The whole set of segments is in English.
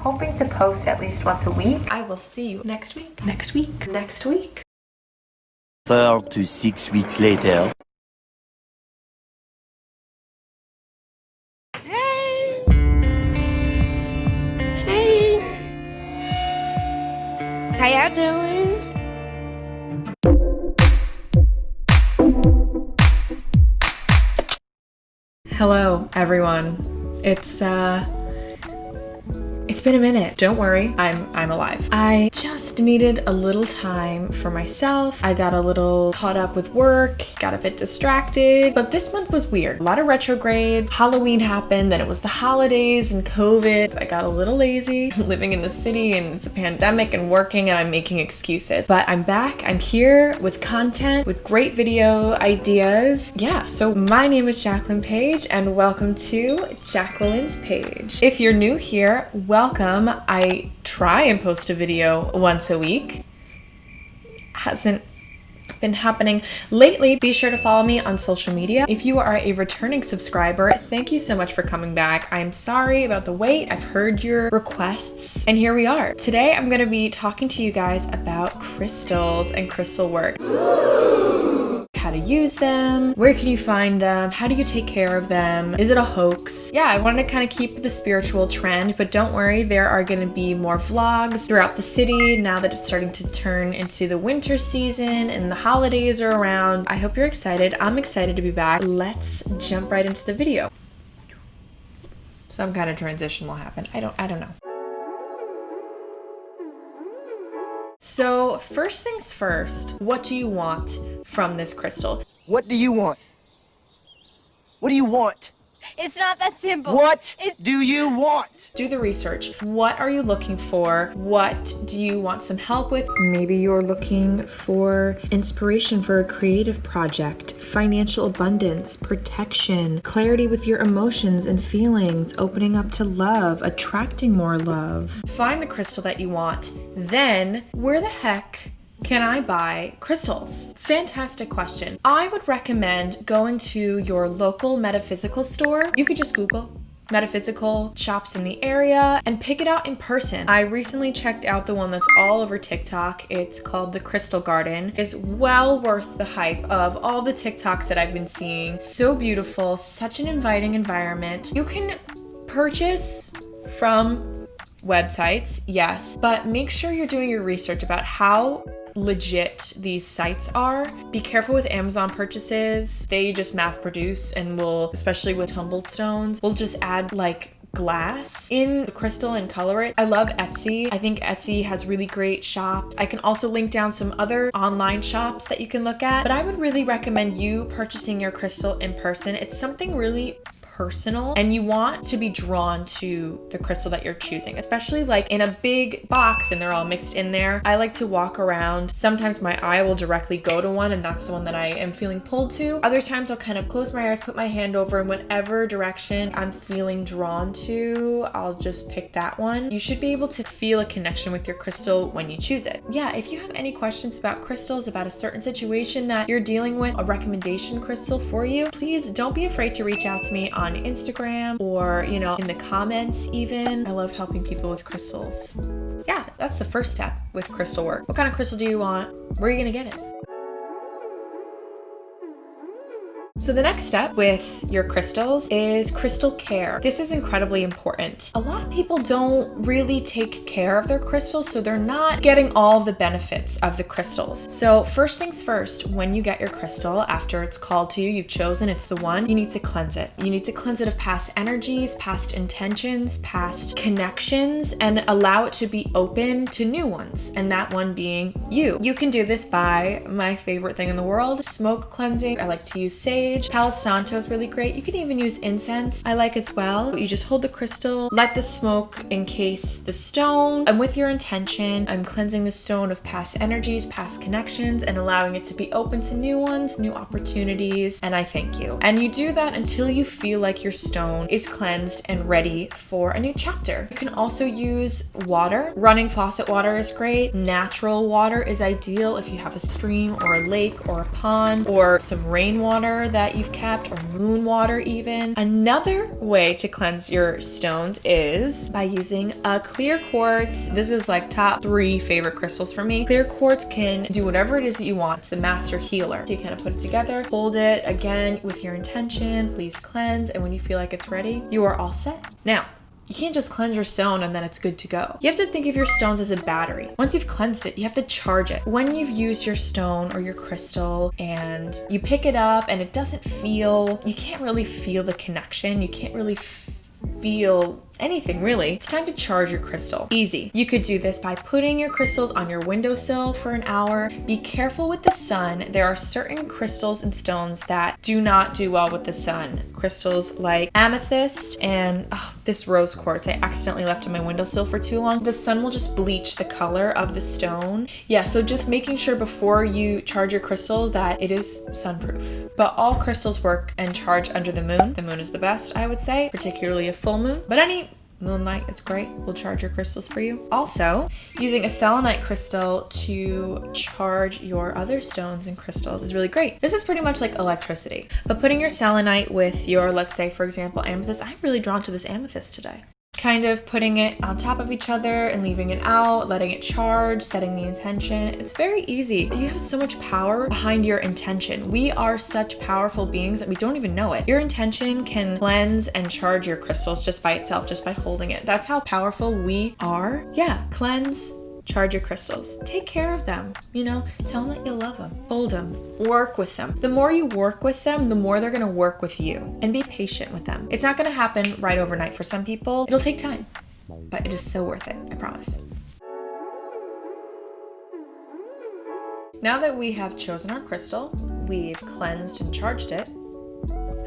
hoping to post at least once a week. I will see you next week. 4 to 6 weeks later. Hey! Hey! How y'all doing? Hello, everyone. It's been a minute. Don't worry, I'm alive. I just needed a little time for myself. I got a little caught up with work, got a bit distracted, but this month was weird. A lot of retrogrades. Halloween happened, then it was the holidays and COVID. I got a little lazy living in the city and it's a pandemic and working and I'm making excuses. But I'm back. I'm here with content, with great video ideas. Yeah, so my name is Jacqueline Page and welcome to Jacqueline's Page. If you're new here, welcome. I try and post a video once a week. Hasn't been happening lately. Be sure to follow me on social media. If you are a returning subscriber, thank you so much for coming back. I'm sorry about the wait. I've heard your requests and here we are. Today I'm going to be talking to you guys about crystals and crystal work. How to use them, where can you find them, how do you take care of them, is it a hoax? Yeah, I wanted to kind of keep the spiritual trend, but don't worry, there are going to be more vlogs throughout the city now that it's starting to turn into the winter season and the holidays are around. I hope you're excited. I'm excited to be back. Let's jump right into the video. Some kind of transition will happen. I don't know. So first things first, what do you want from this crystal? What do you want? What do you want? It's not that simple. What do you want? Do the research. What are you looking for? What do you want some help with? Maybe you're looking for inspiration for a creative project, financial abundance, protection, clarity with your emotions and feelings, opening up to love, attracting more love. Find the crystal that you want. Then, where the heck can I buy crystals? Fantastic question. I would recommend going to your local metaphysical store. You could just Google metaphysical shops in the area and pick it out in person. I recently checked out the one that's all over TikTok. It's called the Crystal Garden. It's well worth the hype of all the TikToks that I've been seeing. So beautiful, such an inviting environment. You can purchase from websites, yes, but make sure you're doing your research about how legit these sites are. Be careful with Amazon purchases. They just mass produce and will, especially with tumbled stones, will just add like glass in the crystal and color it. I love Etsy. I think Etsy has really great shops. I can also link down some other online shops that you can look at, but I would really recommend you purchasing your crystal in person. It's something really personal and you want to be drawn to the crystal that you're choosing, especially like in a big box and they're all mixed in there. I like to walk around. Sometimes my eye will directly go to one and that's the one that I am feeling pulled to. Other times I'll kind of close my eyes, put my hand over, and whatever direction I'm feeling drawn to, I'll just pick that one. You should be able to feel a connection with your crystal when you choose it. Yeah, if you have any questions about crystals, about a certain situation that you're dealing with, a recommendation crystal for you, please don't be afraid to reach out to me on Instagram or, you know, in the comments even. I love helping people with crystals. Yeah, that's the first step with crystal work. What kind of crystal do you want? Where are you gonna get it? So the next step with your crystals is crystal care. This is incredibly important. A lot of people don't really take care of their crystals, so they're not getting all of the benefits of the crystals. So first things first, when you get your crystal, after it's called to you, you've chosen it's the one, you need to cleanse it. You need to cleanse it of past energies, past intentions, past connections, and allow it to be open to new ones, and that one being you. You can do this by my favorite thing in the world, smoke cleansing. I like to use sage. Palo Santo is really great. You can even use incense, I like as well. You just hold the crystal, let the smoke encase the stone, and with your intention, I'm cleansing the stone of past energies, past connections, and allowing it to be open to new ones, new opportunities, and I thank you. And you do that until you feel like your stone is cleansed and ready for a new chapter. You can also use water. Running faucet water is great. Natural water is ideal if you have a stream or a lake or a pond or some rainwater that that you've kept, or moon water even. Another way to cleanse your stones is by using a clear quartz. This is like top 3 favorite crystals for me. Clear quartz can do whatever it is that you want. It's the master healer. So you kind of put it together, hold it again with your intention, please cleanse, and when you feel like it's ready, you are all set. Now, you can't just cleanse your stone and then it's good to go. You have to think of your stones as a battery. Once you've cleansed it, you have to charge it. When you've used your stone or your crystal and you pick it up and it doesn't feel, you can't really feel the connection. You can't really feel anything really. It's time to charge your crystal. Easy. You could do this by putting your crystals on your windowsill for an hour. Be careful with the sun. There are certain crystals and stones that do not do well with the sun. Crystals like amethyst and this rose quartz I accidentally left on my windowsill for too long. The sun will just bleach the color of the stone. Yeah, so just making sure before you charge your crystals that it is sunproof. But all crystals work and charge under the moon. The moon is the best, I would say, particularly a full moon. But any moonlight is great. We'll charge your crystals for you. Also, using a selenite crystal to charge your other stones and crystals is really great. This is pretty much like electricity. But putting your selenite with your, let's say, for example, amethyst. I'm really drawn to this amethyst today. Kind of putting it on top of each other and leaving it out, letting it charge, setting the intention. It's very easy. You have so much power behind your intention. We are such powerful beings that we don't even know it. Your intention can cleanse and charge your crystals just by itself, just by holding it. That's how powerful we are. Yeah, cleanse, charge your crystals. Take care of them. You know, tell them that you love them. Hold them. Work with them. The more you work with them, the more they're going to work with you. And be patient with them. It's not going to happen right overnight for some people. It'll take time, but it is so worth it. I promise. Now that we have chosen our crystal, we've cleansed and charged it,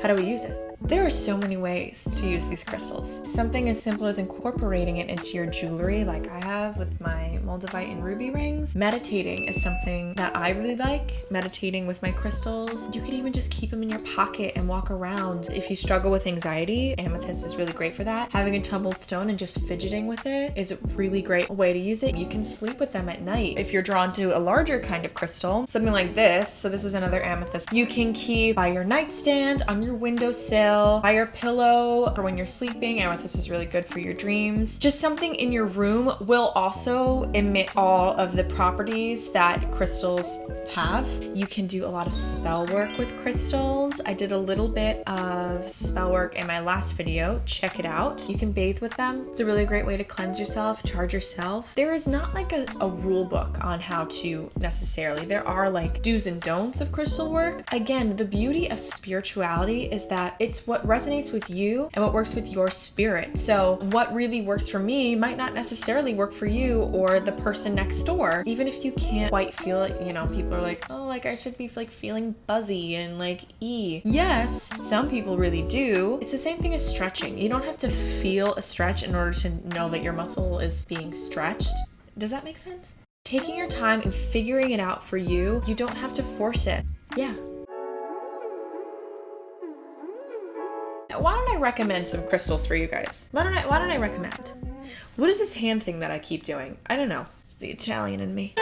how do we use it? There are so many ways to use these crystals. Something as simple as incorporating it into your jewelry like I have with my moldavite and ruby rings. Meditating is something that I really like. Meditating with my crystals. You could even just keep them in your pocket and walk around. If you struggle with anxiety, amethyst is really great for that. Having a tumbled stone and just fidgeting with it is a really great way to use it. You can sleep with them at night. If you're drawn to a larger kind of crystal, something like this, so this is another amethyst, you can keep by your nightstand, on your windowsill, by your pillow, or when you're sleeping. Amethyst is really good for your dreams. Just something in your room will also emit all of the properties that crystals have. You can do a lot of spell work with crystals. I did a little bit of spell work in my last video. Check it out. You can bathe with them. It's a really great way to cleanse yourself, charge yourself. There is not like a rule book on how to necessarily. There are like do's and don'ts of crystal work. Again, the beauty of spirituality is that it's what resonates with you and what works with your spirit. So what really works for me might not necessarily work for you or the person next door. Even if you can't quite feel it, you know, people are like, oh, like I should be like feeling buzzy and like Yes, some people really do. It's the same thing as stretching. You don't have to feel a stretch in order to know that your muscle is being stretched. Does that make sense? Taking your time and figuring it out for you, you don't have to force it. Yeah. Why don't I recommend some crystals for you guys? Why don't I recommend? What is this hand thing that I keep doing? I don't know. It's the Italian in me.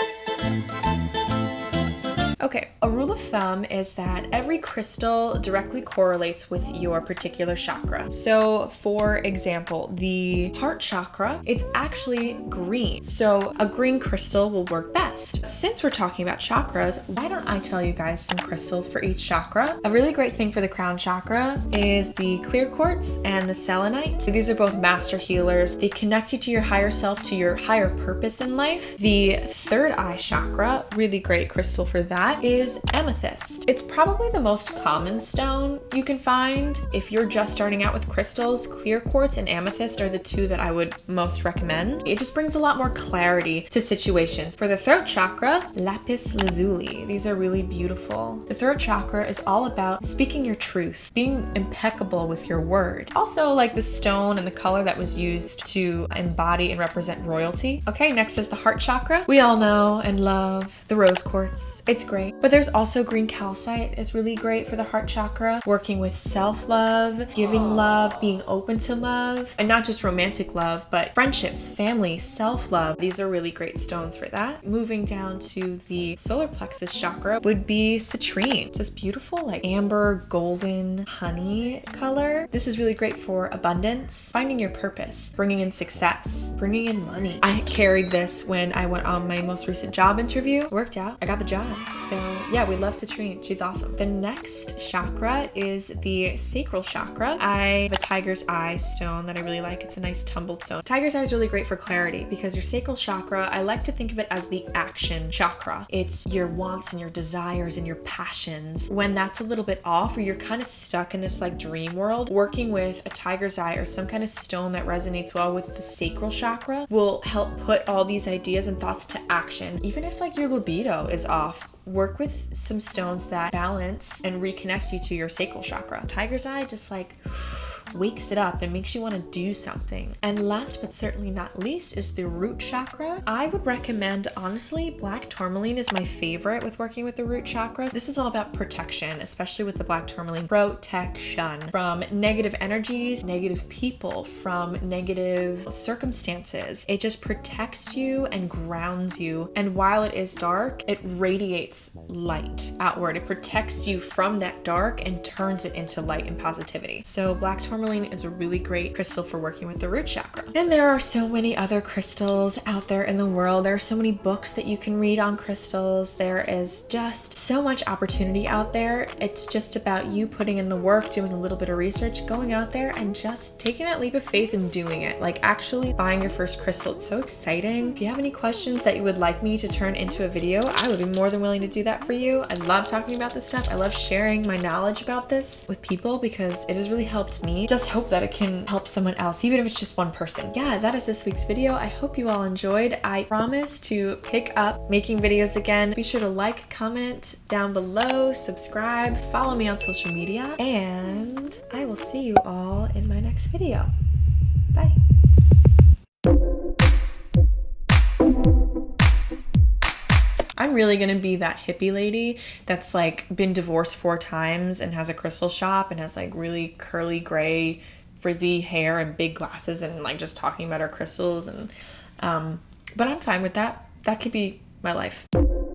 Okay, a rule of thumb is that every crystal directly correlates with your particular chakra. So for example, the heart chakra, it's actually green. So a green crystal will work best. Since we're talking about chakras, why don't I tell you guys some crystals for each chakra? A really great thing for the crown chakra is the clear quartz and the selenite. So these are both master healers. They connect you to your higher self, to your higher purpose in life. The third eye chakra, really great crystal for that, is amethyst. It's probably the most common stone you can find. If you're just starting out with crystals, clear quartz and amethyst are the two that I would most recommend. It just brings a lot more clarity to situations. For the throat chakra, lapis lazuli. These are really beautiful. The throat chakra is all about speaking your truth, being impeccable with your word. Also like the stone and the color that was used to embody and represent royalty. Okay, next is the heart chakra. We all know and love the rose quartz. It's great. great. But there's also green calcite is really great for the heart chakra, working with self-love, giving love, being open to love, and not just romantic love, but friendships, family, self-love. These are really great stones for that. Moving down to the solar plexus chakra would be citrine. It's this beautiful like amber golden honey color. This is really great for abundance, finding your purpose, bringing in success, bringing in money. I carried this when I went on my most recent job interview. Worked out. I got the job. So yeah, we love citrine. She's awesome. The next chakra is the sacral chakra. I have a tiger's eye stone that I really like. It's a nice tumbled stone. Tiger's eye is really great for clarity because your sacral chakra, I like to think of it as the action chakra. It's your wants and your desires and your passions. When that's a little bit off or you're kind of stuck in this like dream world, working with a tiger's eye or some kind of stone that resonates well with the sacral chakra will help put all these ideas and thoughts to action. Even if like your libido is off, work with some stones that balance and reconnect you to your sacral chakra. Tiger's eye just like wakes it up and makes you want to do something. And last but certainly not least is the root chakra. I would recommend, honestly, black tourmaline is my favorite with working with the root chakra. This is all about protection, especially with the black tourmaline. Protection from negative energies, negative people, from negative circumstances. It just protects you and grounds you. And while it is dark, it radiates light outward. It protects you from that dark and turns it into light and positivity. So black tourmaline is a really great crystal for working with the root chakra. And there are so many other crystals out there in the world. There are so many books that you can read on crystals. There is just so much opportunity out there. It's just about you putting in the work, doing a little bit of research, going out there and just taking that leap of faith and doing it. Like actually buying your first crystal. It's so exciting. If you have any questions that you would like me to turn into a video, I would be more than willing to do that for you. I love talking about this stuff. I love sharing my knowledge about this with people because it has really helped me. Just hope that it can help someone else, even if it's just one person. Yeah, that is this week's video. I hope you all enjoyed. I promise to pick up making videos again. Be sure to like, comment down below, subscribe, follow me on social media, and I will see you all in my next video. Bye. I'm really gonna be that hippie lady that's like been divorced 4 times and has a crystal shop and has like really curly gray frizzy hair and big glasses and like just talking about her crystals and but I'm fine with that. That could be my life.